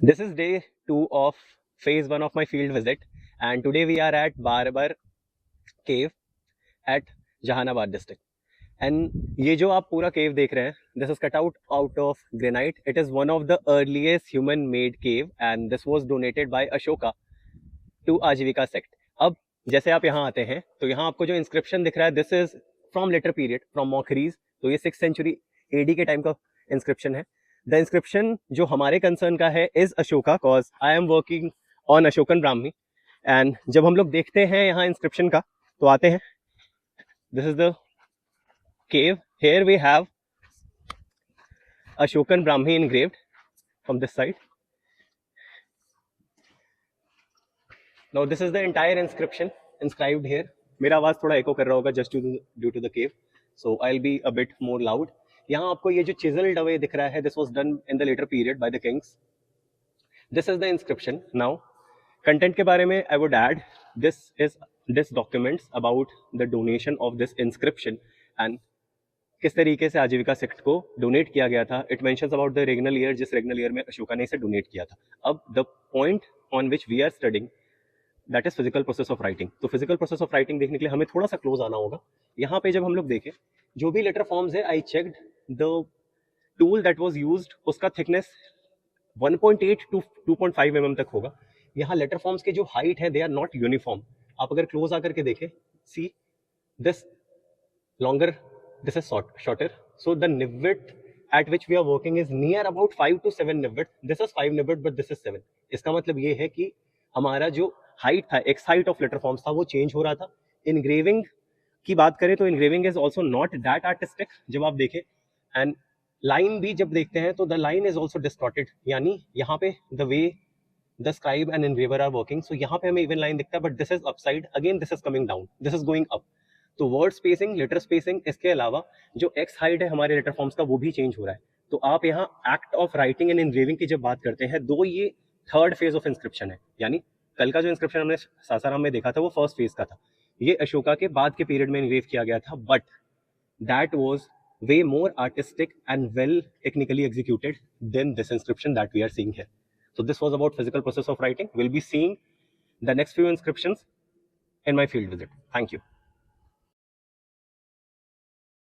This is day 2 of phase 1 of my field visit, and today we are at Barbar Cave at Jahanabad district. And ये जो आप पूरा cave देख रहे हैं, this is cut out of granite. It is one of the earliest human-made cave, and this was donated by Ashoka to Ajivika sect. अब जैसे आप यहाँ आते हैं तो यहाँ आपको जो इंस्क्रिप्शन दिख रहा है, this is from later period, from Maukharis. तो ये 6th सेंचुरी एडी के टाइम का इंस्क्रिप्शन है. द इंस्क्रिप्शन जो हमारे कंसर्न का है is Ashoka, cause I am working on Ashokan Brahmi. And जब हम लोग देखते हैं यहाँ इंस्क्रिप्शन का तो आते हैं, this is the cave. Here we have Ashokan Brahmi engraved from this side. Now this is the entire inscription inscribed here. मेरा आवाज थोड़ा एको कर रहा होगा just due to the cave, so I'll be a bit more loud. यहाँ आपको ये जो chiseled away दिख रहा है, this was done in the later period by the kings. This is the inscription. Now content के बारे में I would add, this documents about the donation of this inscription and किस तरीके से आजीविका सेक्ट को डोनेट किया गया था. It mentions about the regnal year, जिस रेगनल ईयर में अशोका ने इसे डोनेट किया था. अब the point on which we are studying, that is physical process of writing. तो फिजिकल प्रोसेस ऑफ राइटिंग देखने के लिए हमें थोड़ा सा क्लोज आना होगा. यहाँ पे जब हम लोग देखें जो भी लेटर फॉर्म्स है, I checked the tool that was used, उसका थिकनेस 1.8 to 2.5 mm तक होगा. यहाँ लेटर फॉर्म्स के जो हाइट है, दे आर नॉट यूनिफॉर्म. आप अगर क्लोज आकर के देखें, see this longer, this is shorter. So the nib width at which we are working is near about 5 to 7 nib width. This is 5 nib width, but this is 7. इसका मतलब ये है कि हमारा जो हाइट था, x height of letter forms था, वो चेंज हो रहा था. इनग्रेविंग की बात करें तो engraving is also not that artistic. जब आप देखें, एंड लाइन भी जब देखते हैं तो the line is also distorted. यानी यहाँ पे the way the scribe and engraver are working, so यहाँ पे हमें इवन लाइन दिखता है, but this is upside, again this is coming down, this is going up. तो वर्ड स्पेसिंग, लेटर स्पेसिंग, इसके अलावा जो एक्स हाइट है हमारे लेटर फॉर्म्स का, वो भी चेंज हो रहा है. तो आप यहाँ act of writing and engraving की जब बात करते हैं, दो ये थर्ड फेज ऑफ इंस्क्रिप्शन है. यानी कल का जो इंस्क्रिप्शन हमने सासाराम में देखा था, वो फर्स्ट फेज का था. ये अशोका के बाद के पीरियड में एनग्रेव किया गया था, but that was way more artistic and well technically executed than this inscription that we are seeing here. So this was about physical process of writing. We'll be seeing the next few inscriptions in my field visit. Thank you.